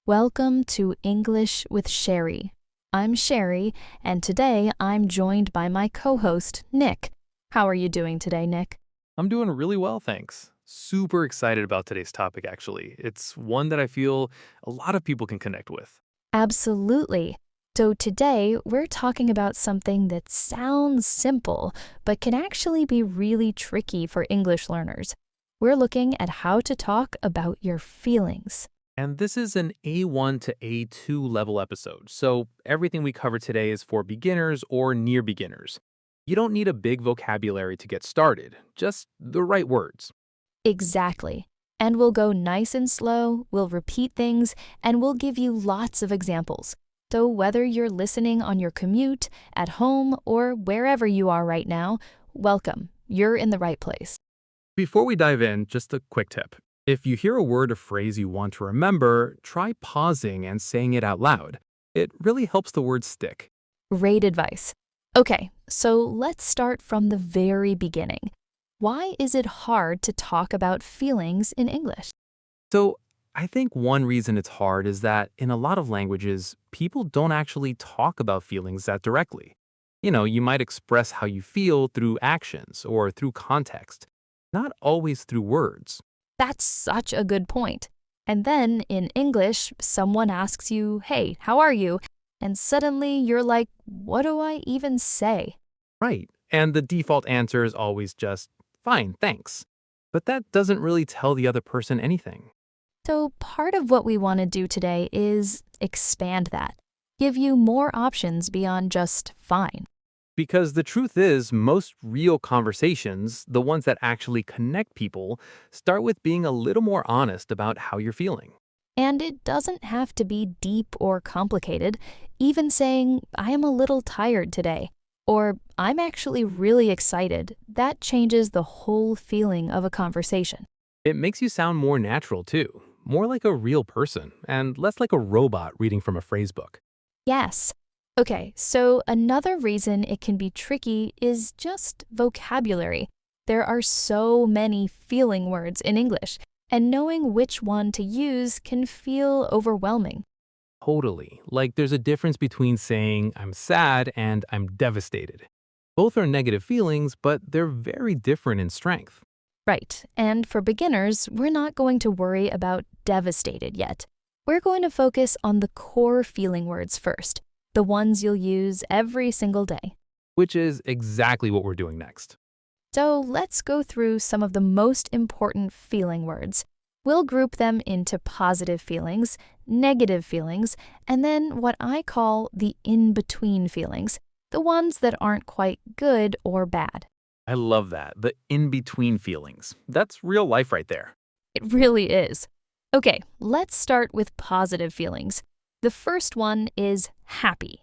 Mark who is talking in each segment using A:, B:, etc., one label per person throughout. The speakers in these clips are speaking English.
A: Welcome to English with Cheri. I'm Cheri, and today I'm joined by my co-host, Nick. How are you doing today, Nick?
B: I'm doing really well, thanks. Super excited about today's topic, actually. It's one that I feel a lot of people can connect with.
A: Absolutely. So today we're talking about something that sounds simple, but can actually be really tricky for English learners. We're looking at how to talk about your feelings.
B: And this is an A1 to A2 level episode, so everything we cover today is for beginners or near beginners. You don't need a big vocabulary to get started, just the right words.
A: Exactly. And we'll go nice and slow, we'll repeat things, and we'll give you lots of examples. So whether you're listening on your commute, at home, or wherever you are right now, welcome. You're in the right place.
B: Before we dive in, just a quick tip. If you hear a word or phrase you want to remember, try pausing and saying it out loud. It really helps the words stick.
A: Great advice. Okay, so let's start from the very beginning. Why is it hard to talk about feelings in English?
B: So, I think one reason it's hard is that in a lot of languages, people don't actually talk about feelings that directly. You might express how you feel through actions or through context, not always through words.
A: That's such a good point. And then in English, someone asks you, "Hey, how are you?" And suddenly you're like, "What do I even say?"
B: Right. And the default answer is always just, fine, thanks. But that doesn't really tell the other person anything.
A: So, part of what we want to do today is expand that, give you more options beyond just fine.
B: Because the truth is, most real conversations, the ones that actually connect people, start with being a little more honest about how you're feeling.
A: And it doesn't have to be deep or complicated. Even saying, "I am a little tired today," or "I'm actually really excited," that changes the whole feeling of a conversation.
B: It makes you sound more natural too, more like a real person, and less like a robot reading from a phrase book.
A: Yes. Okay, so another reason it can be tricky is just vocabulary. There are so many feeling words in English, and knowing which one to use can feel overwhelming.
B: Totally. Like there's a difference between saying, I'm sad and I'm devastated. Both are negative feelings, but they're very different in strength.
A: Right, and for beginners, we're not going to worry about devastated yet. We're going to focus on the core feeling words first, the ones you'll use every single day.
B: Which is exactly what we're doing next.
A: So let's go through some of the most important feeling words. We'll group them into positive feelings, negative feelings, and then what I call the in-between feelings, the ones that aren't quite good or bad.
B: I love that. The in between feelings. That's real life right there.
A: It really is. Okay, let's start with positive feelings. The first one is happy.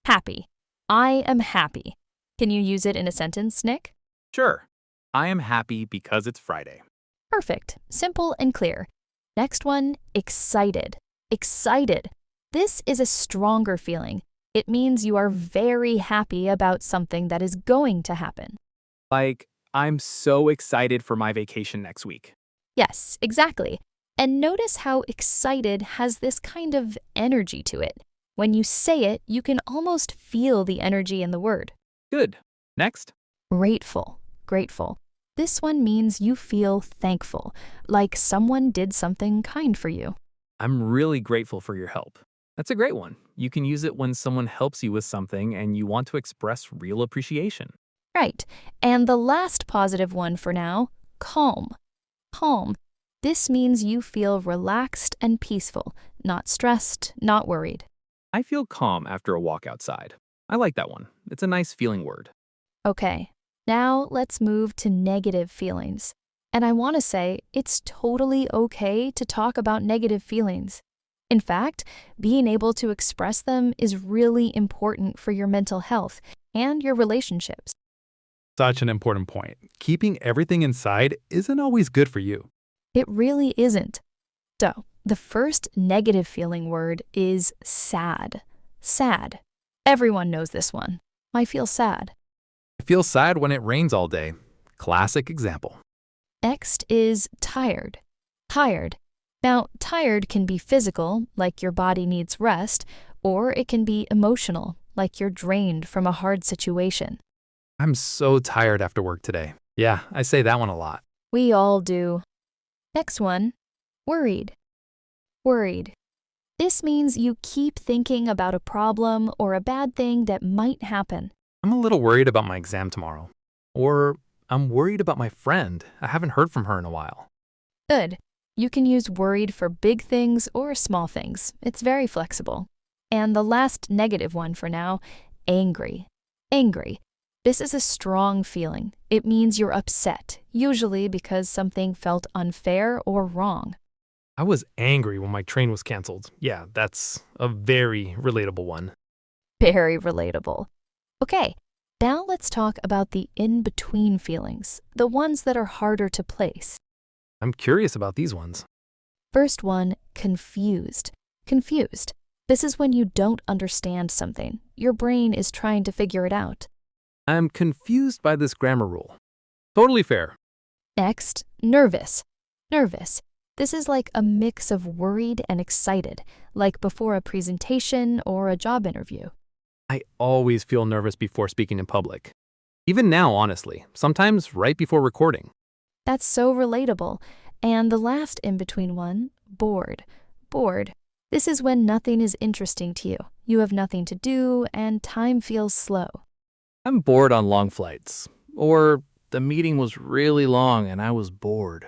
A: Happy. I am happy. Can you use it in a sentence, Nick?
B: Sure. I am happy because it's Friday.
A: Perfect. Simple and clear. Next one, excited. Excited. This is a stronger feeling. It means you are very happy about something that is going to happen.
B: Like, I'm so excited for my vacation next week.
A: Yes, exactly. And notice how excited has this kind of energy to it. When you say it, you can almost feel the energy in the word.
B: Good. Next.
A: Grateful. Grateful. This one means you feel thankful, like someone did something kind for you.
B: I'm really grateful for your help. That's a great one. You can use it when someone helps you with something and you want to express real appreciation.
A: Right. And the last positive one for now, calm. Calm. This means you feel relaxed and peaceful, not stressed, not worried.
B: I feel calm after a walk outside. I like that one. It's a nice feeling word.
A: Okay, now let's move to negative feelings. And I want to say it's totally okay to talk about negative feelings. In fact, being able to express them is really important for your mental health and your relationships.
C: Such an important point. Keeping everything inside isn't always good for you.
A: It really isn't. So, the first negative feeling word is sad. Sad. Everyone knows this one. I feel sad.
C: I feel sad when it rains all day. Classic example.
A: Next is tired. Tired. Now, tired can be physical, like your body needs rest, or it can be emotional, like you're drained from a hard situation.
C: I'm so tired after work today. Yeah, I say that one a lot.
A: We all do. Next one, worried. Worried. This means you keep thinking about a problem or a bad thing that might happen.
C: I'm a little worried about my exam tomorrow. Or I'm worried about my friend. I haven't heard from her in a while.
A: Good. You can use worried for big things or small things. It's very flexible. And the last negative one for now, angry. Angry. This is a strong feeling. It means you're upset, usually because something felt unfair or wrong.
C: I was angry when my train was canceled. Yeah, that's a very relatable one.
A: Very relatable. Okay, now let's talk about the in-between feelings, the ones that are harder to place.
C: I'm curious about these ones.
A: First one, confused. Confused. This is when you don't understand something. Your brain is trying to figure it out.
C: I'm confused by this grammar rule. Totally fair.
A: Next, nervous. Nervous. This is like a mix of worried and excited, like before a presentation or a job interview.
C: I always feel nervous before speaking in public. Even now, honestly, sometimes right before recording.
A: That's so relatable. And the last in-between one, bored. Bored. This is when nothing is interesting to you. You have nothing to do, and time feels slow.
B: I'm bored on long flights. Or the meeting was really long and I was bored.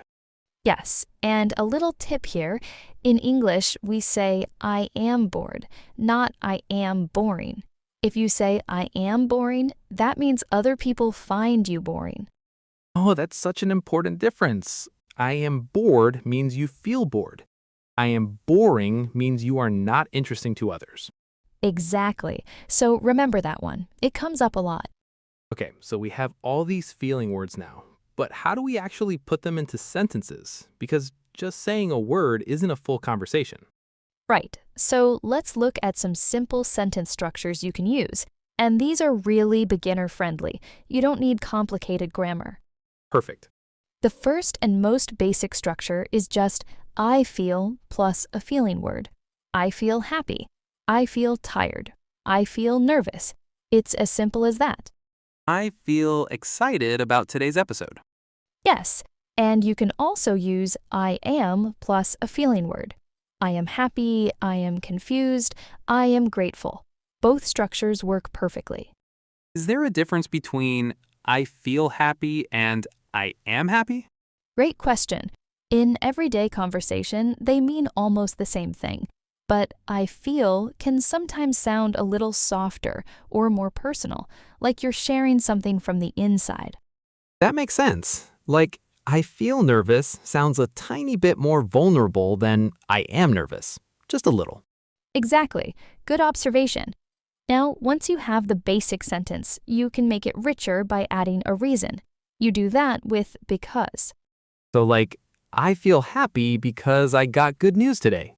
A: Yes, and a little tip here. In English, we say I am bored, not I am boring. If you say I am boring, that means other people find you boring.
B: Oh, that's such an important difference. I am bored means you feel bored. I am boring means you are not interesting to others.
A: Exactly. So remember that one. It comes up a lot.
B: Okay, so we have all these feeling words now, but how do we actually put them into sentences? Because just saying a word isn't a full conversation.
A: Right. So let's look at some simple sentence structures you can use. And these are really beginner-friendly. You don't need complicated grammar.
B: Perfect.
A: The first and most basic structure is just I feel plus a feeling word. I feel happy. I feel tired. I feel nervous. It's as simple as that.
B: I feel excited about today's episode.
A: Yes, and you can also use I am plus a feeling word. I am happy, I am confused, I am grateful. Both structures work perfectly.
B: Is there a difference between I feel happy and I am happy?
A: Great question. In everyday conversation, they mean almost the same thing. But I feel can sometimes sound a little softer or more personal, like you're sharing something from the inside.
B: That makes sense. Like, I feel nervous sounds a tiny bit more vulnerable than I am nervous. Just a little.
A: Exactly. Good observation. Now, once you have the basic sentence, you can make it richer by adding a reason. You do that with because.
B: So like, I feel happy because I got good news today.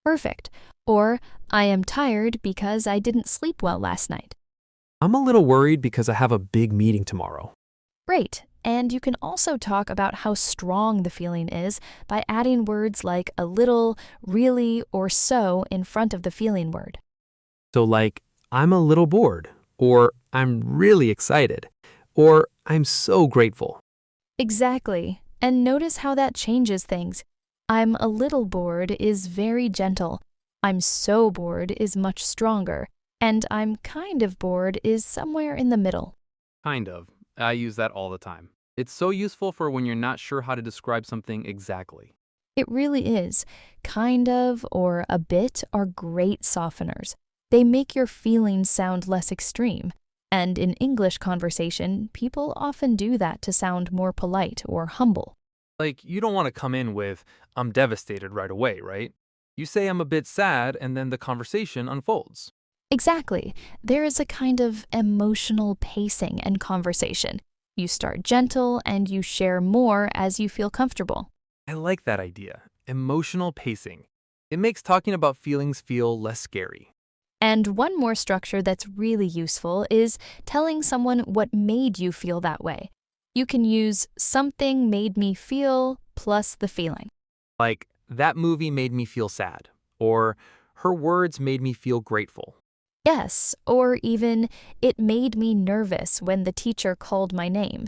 A: Perfect. Or, I am tired because I didn't sleep well last night.
B: I'm a little worried because I have a big meeting tomorrow.
A: Great. And you can also talk about how strong the feeling is by adding words like a little, really, or so in front of the feeling word.
B: So like, I'm a little bored, or I'm really excited, or I'm so grateful.
A: Exactly. And notice how that changes things. I'm a little bored is very gentle. I'm so bored is much stronger. And I'm kind of bored is somewhere in the middle.
B: Kind of. I use that all the time. It's so useful for when you're not sure how to describe something exactly.
A: It really is. Kind of or a bit are great softeners. They make your feelings sound less extreme. And in English conversation, people often do that to sound more polite or humble.
B: Like, you don't want to come in with, I'm devastated right away, right? You say I'm a bit sad, and then the conversation unfolds.
A: Exactly. There is a kind of emotional pacing in conversation. You start gentle and you share more as you feel comfortable.
B: I like that idea. Emotional pacing. It makes talking about feelings feel less scary.
A: And one more structure that's really useful is telling someone what made you feel that way. You can use something made me feel plus the feeling.
B: Like, that movie made me feel sad, or her words made me feel grateful.
A: Yes, or even, it made me nervous when the teacher called my name.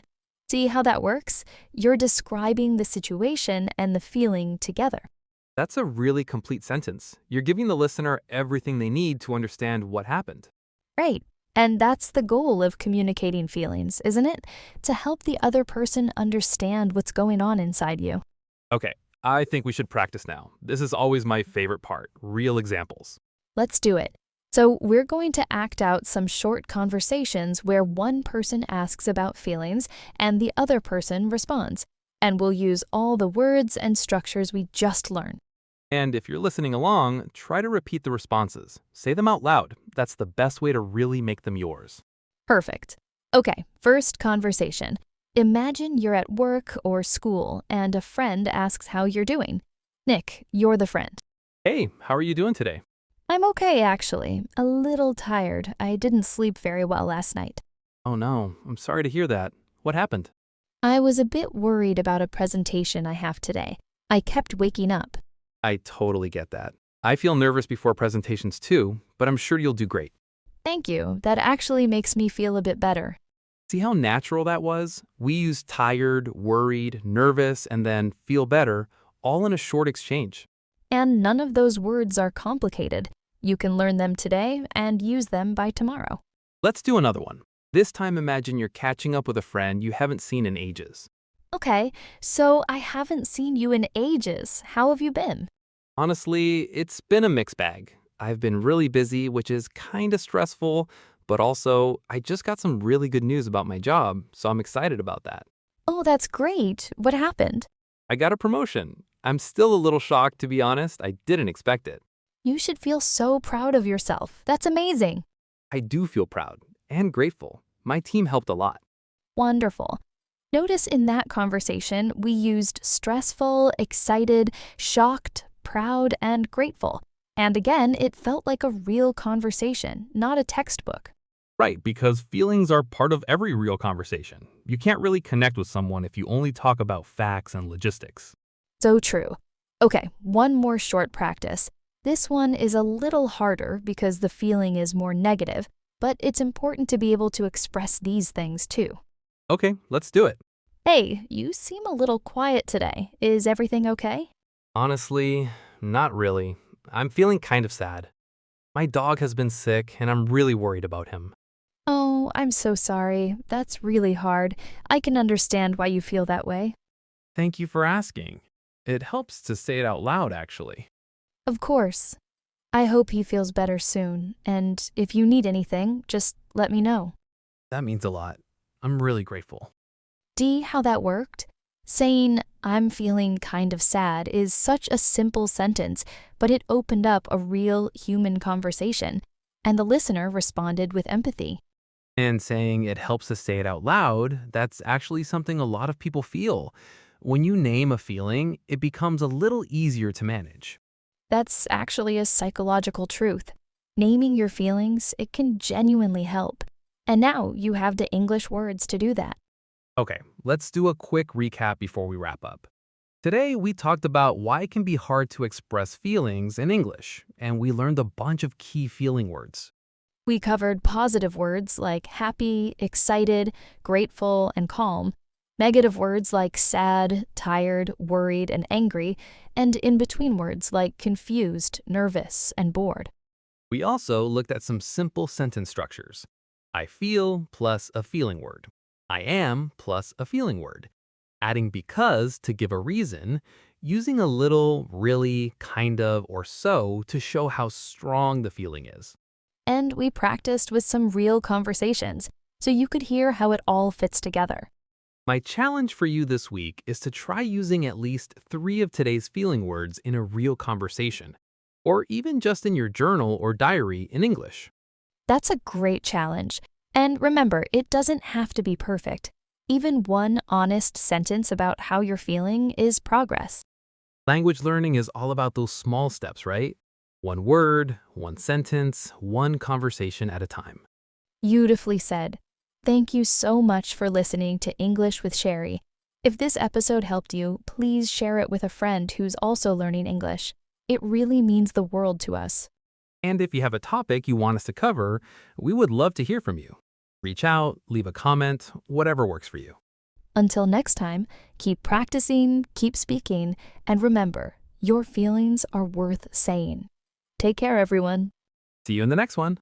A: See how that works? You're describing the situation and the feeling together.
B: That's a really complete sentence. You're giving the listener everything they need to understand what happened.
A: Right. And that's the goal of communicating feelings, isn't it? To help the other person understand what's going on inside you.
B: Okay, I think we should practice now. This is always my favorite part, real examples.
A: Let's do it. So, we're going to act out some short conversations where one person asks about feelings and the other person responds. And we'll use all the words and structures we just learned.
B: And if you're listening along, try to repeat the responses. Say them out loud. That's the best way to really make them yours.
A: Perfect. Okay, first conversation. Imagine you're at work or school and a friend asks how you're doing. Nick, you're the friend.
B: Hey, how are you doing today?
A: I'm okay, actually. A little tired. I didn't sleep very well last night.
B: Oh no, I'm sorry to hear that. What happened?
A: I was a bit worried about a presentation I have today. I kept waking up.
B: I totally get that. I feel nervous before presentations too, but I'm sure you'll do great.
A: Thank you. That actually makes me feel a bit better.
B: See how natural that was? We used tired, worried, nervous, and then feel better, all in a short exchange.
A: And none of those words are complicated. You can learn them today and use them by tomorrow.
B: Let's do another one. This time imagine you're catching up with a friend you haven't seen in ages.
A: Okay, so I haven't seen you in ages. How have you been?
B: Honestly, it's been a mixed bag. I've been really busy, which is kind of stressful, but also I just got some really good news about my job, so I'm excited about that.
A: Oh, that's great. What happened?
B: I got a promotion. I'm still a little shocked, to be honest. I didn't expect it.
A: You should feel so proud of yourself. That's amazing.
B: I do feel proud and grateful. My team helped a lot.
A: Wonderful. Notice in that conversation, we used stressful, excited, shocked, proud, and grateful. And again, it felt like a real conversation, not a textbook.
C: Right, because feelings are part of every real conversation. You can't really connect with someone if you only talk about facts and logistics.
A: So true. Okay, one more short practice. This one is a little harder because the feeling is more negative, but it's important to be able to express these things too.
C: Okay, let's do it.
A: Hey, you seem a little quiet today. Is everything okay?
B: Honestly, not really. I'm feeling kind of sad. My dog has been sick, and I'm really worried about him.
A: Oh, I'm so sorry. That's really hard. I can understand why you feel that way.
C: Thank you for asking. It helps to say it out loud, actually.
A: Of course. I hope he feels better soon, and if you need anything, just let me know.
B: That means a lot. I'm really grateful.
A: See how that worked? Saying, I'm feeling kind of sad is such a simple sentence, but it opened up a real human conversation, and the listener responded with empathy.
B: And saying it helps to say it out loud, that's actually something a lot of people feel. When you name a feeling, it becomes a little easier to manage.
A: That's actually a psychological truth. Naming your feelings, it can genuinely help. And now you have the English words to do that.
B: Okay, let's do a quick recap before we wrap up. Today, we talked about why it can be hard to express feelings in English, and we learned a bunch of key feeling words.
A: We covered positive words like happy, excited, grateful, and calm, negative words like sad, tired, worried, and angry, and in-between words like confused, nervous, and bored.
B: We also looked at some simple sentence structures. I feel plus a feeling word. I am plus a feeling word. Adding because to give a reason, using a little, really, kind of, or so to show how strong the feeling is.
A: And we practiced with some real conversations, so you could hear how it all fits together.
B: My challenge for you this week is to try using at least 3 of today's feeling words in a real conversation, or even just in your journal or diary in English.
A: That's a great challenge. And remember, it doesn't have to be perfect. Even one honest sentence about how you're feeling is progress.
B: Language learning is all about those small steps, right? One word, one sentence, one conversation at a time.
A: Beautifully said. Thank you so much for listening to English with Cheri. If this episode helped you, please share it with a friend who's also learning English. It really means the world to us.
B: And if you have a topic you want us to cover, we would love to hear from you. Reach out, leave a comment, whatever works for you.
A: Until next time, keep practicing, keep speaking, and remember, your feelings are worth saying. Take care, everyone.
B: See you in the next one.